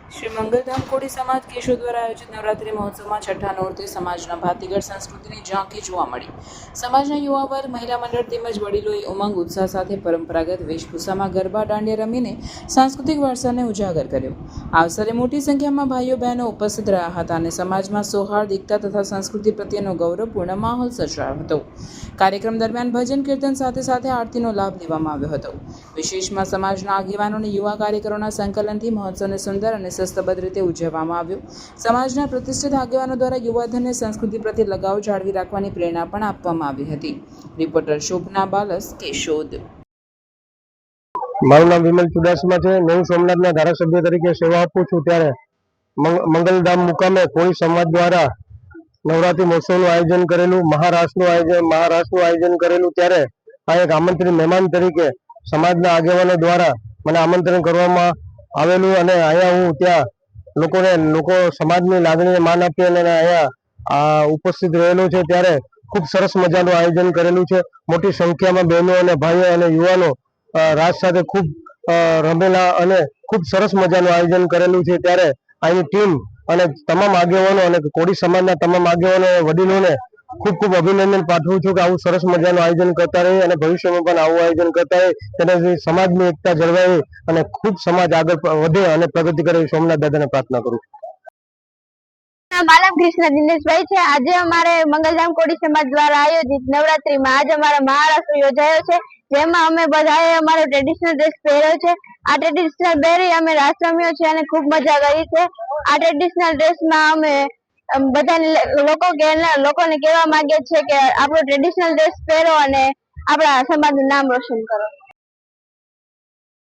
श्री मंगलधाम कोड़ी समाज केशोद द्वारा आयोजित नवरात्रि महोत्सव में छठा नोरते समाजना भातीगढ़ संस्कृति झांकी जोवा मळी। समाजना युवा वर्ग महिला मंडल तेमज वडीलोए उमंग उत्साह साथे परंपरागत वेशभूषा में गरबा दांडिया रमीने सांस्कृतिक वारसाने उजागर कर्यो। आ अवसरे मोटी संख्या में भाईओ बहनों उपस्थित रह्या हता अने समाज में सौहार्द एकता तथा संस्कृति प्रत्येनो गौरवपूर्ण माहोल सर्जायो हतो। कार्यक्रम दरमियान भजन कीर्तन साथे साथे आरतीनो लाभ लेवामां આવ્યો હતો। विशेषમાં समाजना આગેવાનો અને યુવા કાર્યકરોના સંકલનથી મહોત્સવને સુંદર અને શિસ્તબદ્ધ રીતે ઉજવવામાં આવ્યો। સમાજના પ્રતિષ્ઠિત આગેવાનો દ્વારા યુવાધનને સંસ્કૃતિ પ્રત્યે લગાવ જાળવી રાખવાની પ્રેરણા પણ આપવામાં આવી હતી। રિપોર્ટર શોભના બાલસ, કેશોદ। મારું નામ વિમલ ચુડાસમા છે। હું સોમનાથના ધારાસભ્ય તરીકે સેવા આપું છું। ત્યારે મંગલધામ મુકામે કોળી સમાજ દ્વારા નવરાત્રી મહોત્સવનું આયોજન કરેલું, મહારાસનું આયોજન કરેલું। ત્યારે આ એક આમંત્રિત મહેમાન તરીકે સમાજના આગેવાનો દ્વારા મને આમંત્રણ કરવામાં આવેલું અને અહીંયા હું ત્યાં લોકો સમાજની લાગણીને માન આપી અને અહીંયા ઉપસ્થિત રહેલો છે। ત્યારે ખૂબ સરસ મજાનું આયોજન કરેલું છે। મોટી સંખ્યામાં બહેનો અને ભાઈઓ અને યુવાનો રાસ સાથે ખૂબ રમેલા અને ખૂબ સરસ મજાનું આયોજન કરેલું છે। ત્યારે અહીંની ટીમ અને તમામ આગેવાનો અને કોળી સમાજના તમામ આગેવાનો વડીલોને ખૂબ ખૂબ અભિનંદન પાઠવું છું કે આવું સરસ મજાનું આયોજન કરતા રહે અને ભવિષ્યમાં પણ આવું આયોજન કરતા રહે, તેનાથી સમાજની એકતા જળવાય અને ખૂબ સમાજ આગળ વધે અને પ્રગતિ કરે। સોમનાથ દાદાને પ્રાર્થના કરું। मालम कृष्ण दिनेश भाई है। आज अमारे मंगलधाम कोड़ी समाज द्वारा आयोजित नवरात्रि में आज अमारा महाराष्ट्र योजायो छे, जेमां अमे बधाए अमारो ट्रेडिशनल ड्रेस पहेर्यो छे। आ ट्रेडिशनल पहेरी अमे रास रम्यो छे अने खूब मजा करी छे। आ ट्रेडिशनल ड्रेस में अमे बधाने लोकोने कहेवा मांगीए छे के आपणो ट्रेडिशनल ड्रेस पहेरो अने आपणा समाजनुं नाम रोशन करो।